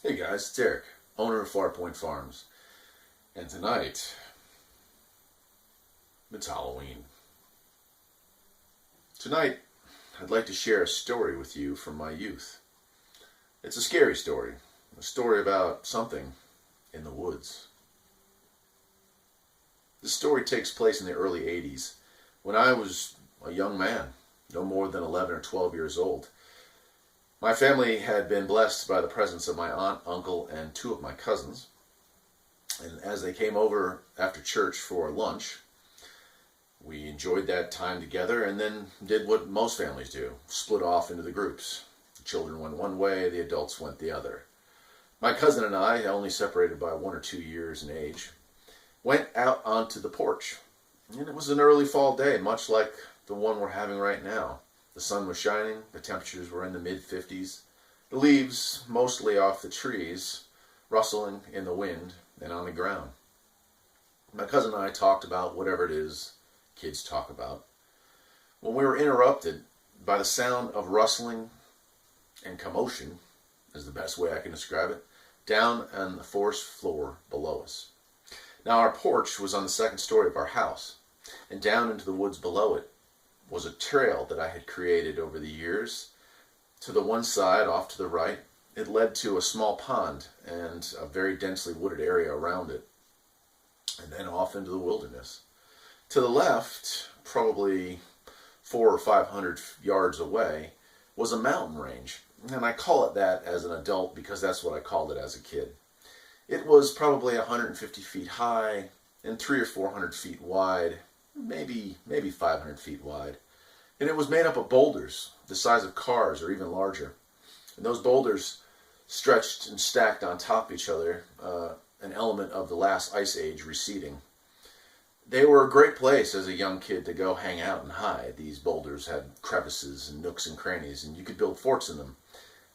Hey guys, it's Eric, owner of Farpoint Farms. And tonight, it's Halloween. Tonight, I'd like to share a story with you from my youth. It's a scary story, a story about something in the woods. This story takes place in the early 80s, when I was a young man, no more than 11 or 12 years old. My family had been blessed by the presence of my aunt, uncle, and two of my cousins. And as they came over after church for lunch, we enjoyed that time together and then did what most families do, split off into the groups. The children went one way, the adults went the other. My cousin and I, only separated by 1 or 2 years in age, went out onto the porch. And it was an early fall day, much like the one we're having right now. The sun was shining, the temperatures were in the mid-50s, the leaves, mostly off the trees, rustling in the wind and on the ground. My cousin and I talked about whatever it is kids talk about, when we were interrupted by the sound of rustling and commotion, is the best way I can describe it, down on the forest floor below us. Now our porch was on the second story of our house, and down into the woods below it was a trail that I had created over the years. To the one side, off to the right, it led to a small pond and a very densely wooded area around it, and then off into the wilderness. To the left, probably 400 or 500 yards away, was a mountain range, and I call it that as an adult because that's what I called it as a kid. It was probably 150 feet high and 300 or 400 feet wide, maybe 500 feet wide. And it was made up of boulders the size of cars or even larger. And those boulders stretched and stacked on top of each other, an element of the last ice age receding. They were a great place as a young kid to go hang out and hide. These boulders had crevices and nooks and crannies, and you could build forts in them.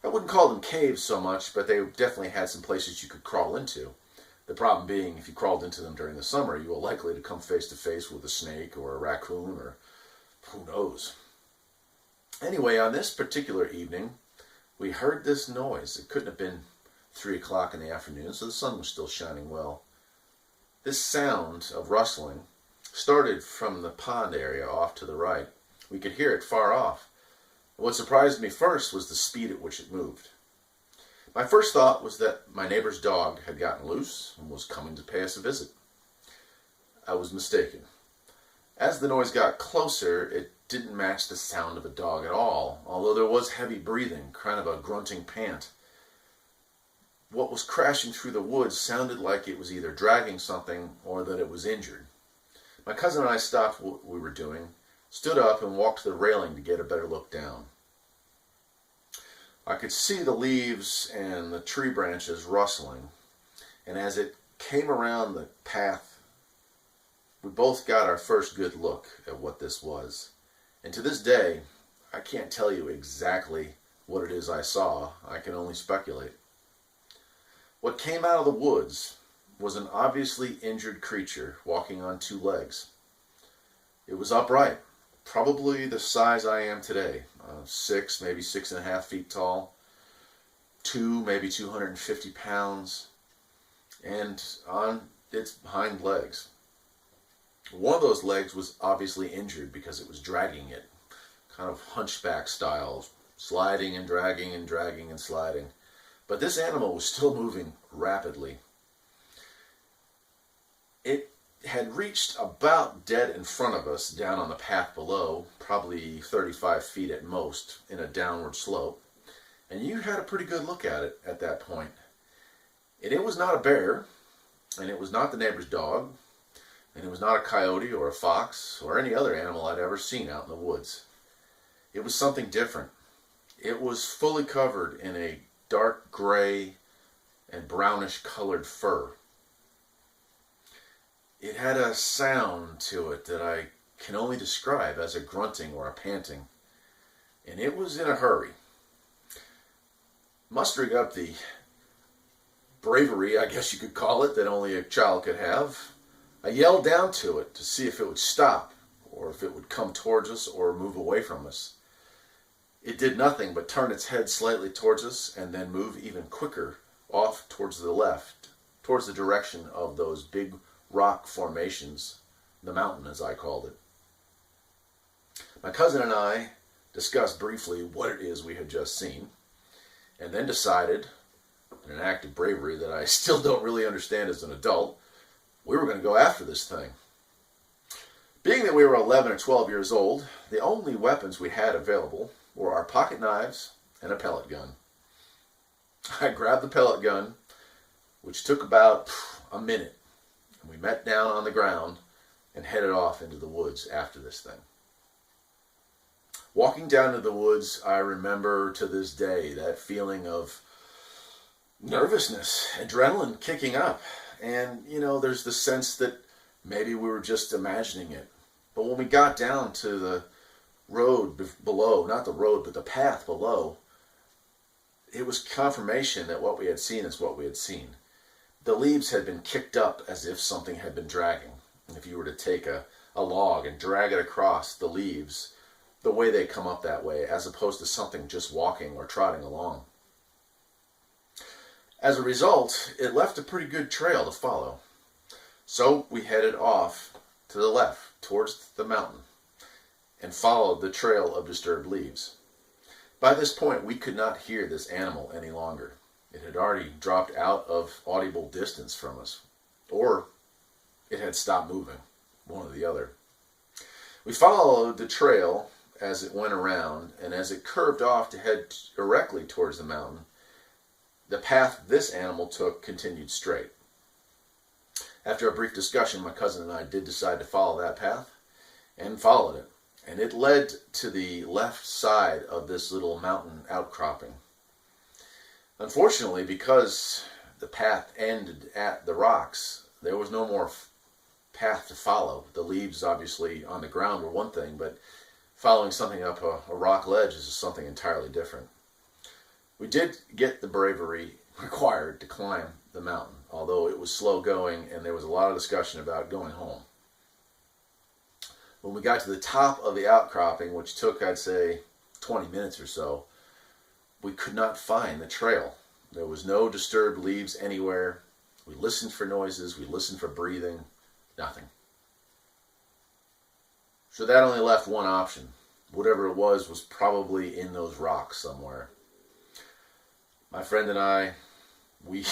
I wouldn't call them caves so much, but they definitely had some places you could crawl into. The problem being, if you crawled into them during the summer, you were likely to come face to face with a snake or a raccoon or who knows. Anyway, on this particular evening, we heard this noise. It couldn't have been 3 o'clock in the afternoon, so the sun was still shining well. This sound of rustling started from the pond area off to the right. We could hear it far off. What surprised me first was the speed at which it moved. My first thought was that my neighbor's dog had gotten loose and was coming to pay us a visit. I was mistaken. As the noise got closer, it didn't match the sound of a dog at all, although there was heavy breathing, kind of a grunting pant. What was crashing through the woods sounded like it was either dragging something or that it was injured. My cousin and I stopped what we were doing, stood up and walked to the railing to get a better look down. I could see the leaves and the tree branches rustling, and as it came around the path, we both got our first good look at what this was. And to this day, I can't tell you exactly what it is I saw. I can only speculate. What came out of the woods was an obviously injured creature walking on 2 legs. It was upright, probably the size I am today, 6, maybe 6.5 feet tall, 2, maybe 250 pounds, and on its hind legs. One of those legs was obviously injured because it was dragging it, kind of hunchback style, sliding and dragging and dragging and sliding. But this animal was still moving rapidly. It had reached about dead in front of us down on the path below, probably 35 feet at most, in a downward slope. And you had a pretty good look at it at that point. And it was not a bear, and it was not the neighbor's dog, and it was not a coyote or a fox or any other animal I'd ever seen out in the woods. It was something different. It was fully covered in a dark gray and brownish colored fur. It had a sound to it that I can only describe as a grunting or a panting, and it was in a hurry. Mustering up the bravery, I guess you could call it, that only a child could have, I yelled down to it to see if it would stop, or if it would come towards us or move away from us. It did nothing but turn its head slightly towards us and then move even quicker off towards the left, towards the direction of those big rock formations, the mountain as I called it. My cousin and I discussed briefly what it is we had just seen, and then decided, in an act of bravery that I still don't really understand as an adult, we were going to go after this thing. Being that we were 11 or 12 years old, the only weapons we had available were our pocket knives and a pellet gun. I grabbed the pellet gun, which took about a minute, and we met down on the ground and headed off into the woods after this thing. Walking down to the woods, I remember to this day that feeling of nervousness, adrenaline kicking up. And, there's the sense that maybe we were just imagining it. But when we got down to the road below, not the road, but the path below, it was confirmation that what we had seen is what we had seen. The leaves had been kicked up as if something had been dragging. And if you were to take a log and drag it across the leaves, the way they come up that way, as opposed to something just walking or trotting along. As a result, it left a pretty good trail to follow. So we headed off to the left, towards the mountain, and followed the trail of disturbed leaves. By this point, we could not hear this animal any longer. It had already dropped out of audible distance from us, or it had stopped moving, one or the other. We followed the trail as it went around, and as it curved off to head directly towards the mountain, the path this animal took continued straight. After a brief discussion, my cousin and I did decide to follow that path, and followed it. And it led to the left side of this little mountain outcropping. Unfortunately, because the path ended at the rocks, there was no more path to follow. The leaves, obviously, on the ground were one thing, but following something up a rock ledge is something entirely different. We did get the bravery required to climb the mountain, although it was slow going and there was a lot of discussion about going home. When we got to the top of the outcropping, which took, I'd say, 20 minutes or so, we could not find the trail. There was no disturbed leaves anywhere. We listened for noises, we listened for breathing, nothing. So that only left one option. Whatever it was probably in those rocks somewhere. My friend and I, we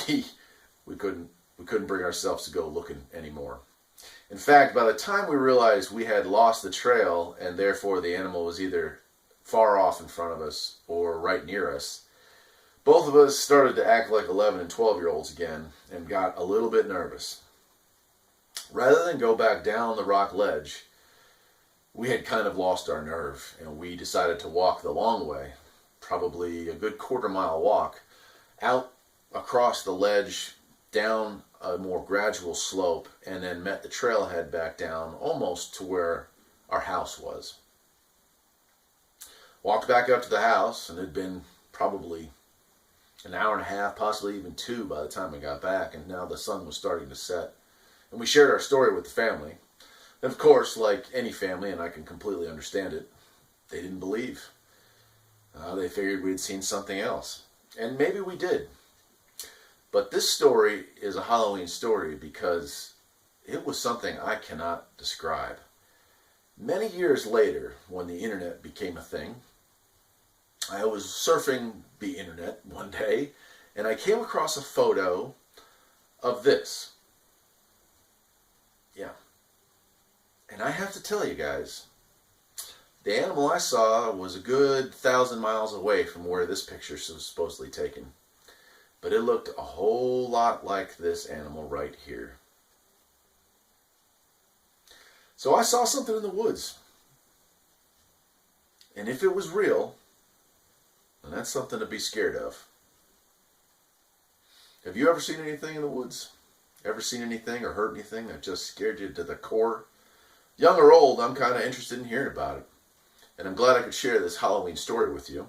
couldn't bring ourselves to go looking anymore. In fact, by the time we realized we had lost the trail and therefore the animal was either far off in front of us or right near us, both of us started to act like 11 and 12-year-olds again and got a little bit nervous. Rather than go back down the rock ledge, we had kind of lost our nerve and we decided to walk the long way, probably a good quarter-mile walk, out across the ledge, down a more gradual slope, and then met the trailhead back down almost to where our house was. Walked back up to the house, and it had been probably an hour and a half, possibly even 2 by the time we got back, and now the sun was starting to set. And we shared our story with the family. And of course, like any family, and I can completely understand it, they didn't believe. They figured we'd seen something else. And maybe we did. But this story is a Halloween story because it was something I cannot describe. Many years later, when the internet became a thing, I was surfing the internet one day, and I came across a photo of this. Yeah. And I have to tell you guys, the animal I saw was a good 1,000 miles away from where this picture was supposedly taken. But it looked a whole lot like this animal right here. So I saw something in the woods. And if it was real, then that's something to be scared of. Have you ever seen anything in the woods? Ever seen anything or heard anything that just scared you to the core? Young or old, I'm kind of interested in hearing about it. And I'm glad I could share this Halloween story with you.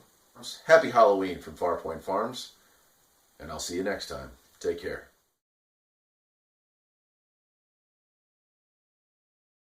Happy Halloween from Farpoint Farms. And I'll see you next time. Take care.